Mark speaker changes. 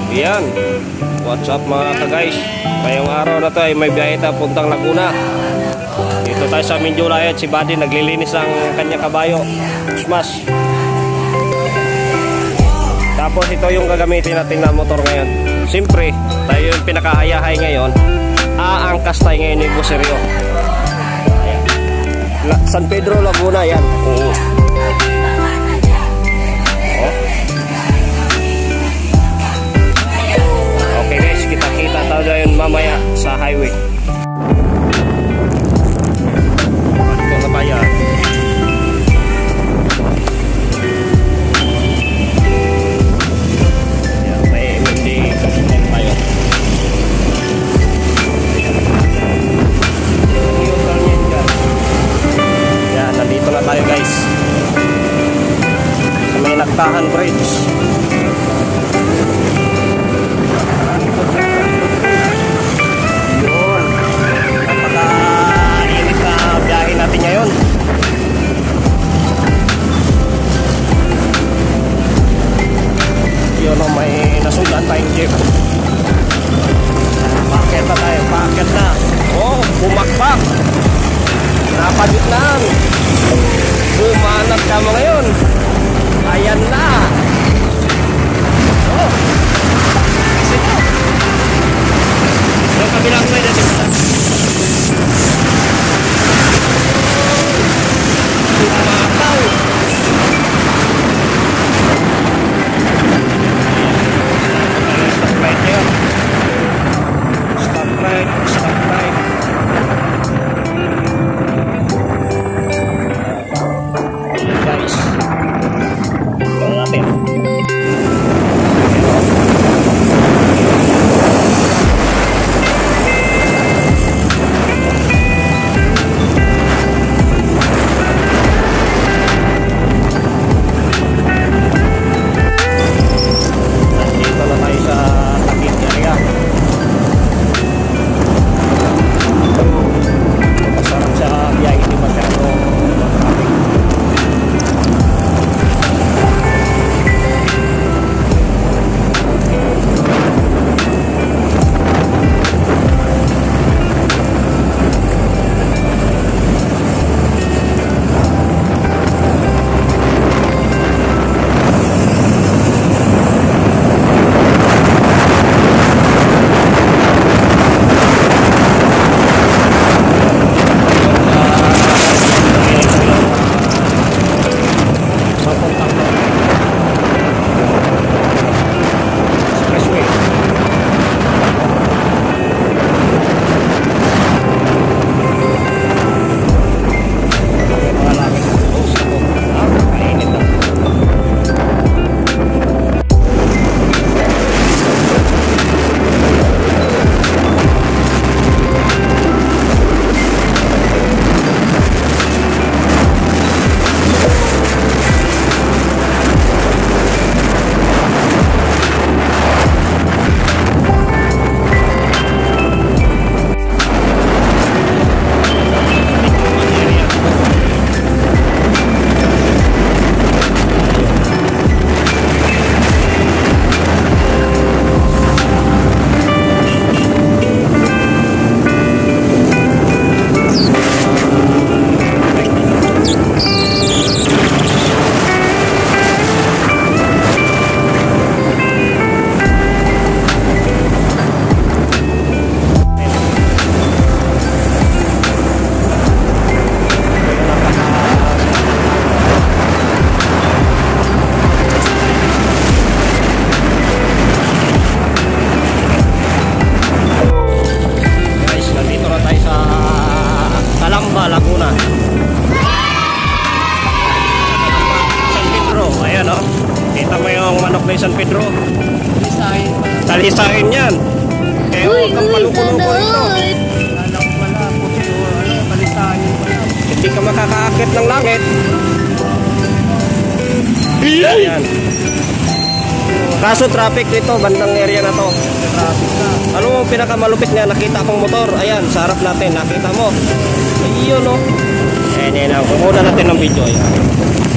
Speaker 1: Yan. What's up mga ka-guys? Ngayong araw na to ay may biyahe tayo puntang Laguna. Dito tayo sa Minjula at si Buddy naglilinis ang kanyang kabayo. Smash. Tapos ito yung gagamitin natin na motor ngayon. Siyempre, tayo yung pinakahayahay ngayon. Aangkas tayo ngayon ni Buseryo. San Pedro, Laguna yan. Oo. Okay guys, kita-kita tayo ngayon mamaya sa highway. Ito na ba yan? Yan, may MMD tayo. Yan, nandito na tayo guys sa may Nagtahan Bridge. Natin ngayon. Yun o, may nasundan tayong jeep. Paket na tayo, paket na. Oh, bumakbak. Napagitnaan. Bumanat ka mo ngayon. Ayan na. Oh. Sige. Yung kabilang side na siya. Mataw. Stop right here. Stop right, stop right. Ayan guys. Ito natin. Laguna. San Pedro, ayan o. Kita mo yung manok na San Pedro. Talisain. Talisain yan. Kaya huwag kang paluko-luko ito. Alam ko pala, talisain pala. Hindi ka makakaakit ng langit. Ayan. Kaso traffic dito, bandang area na to. Ano mo pinakamalupit nga, nakita kong motor. Ayan, sa harap natin, nakita mo. Ayun o. Ayan, kukuha natin ng video. Ayan.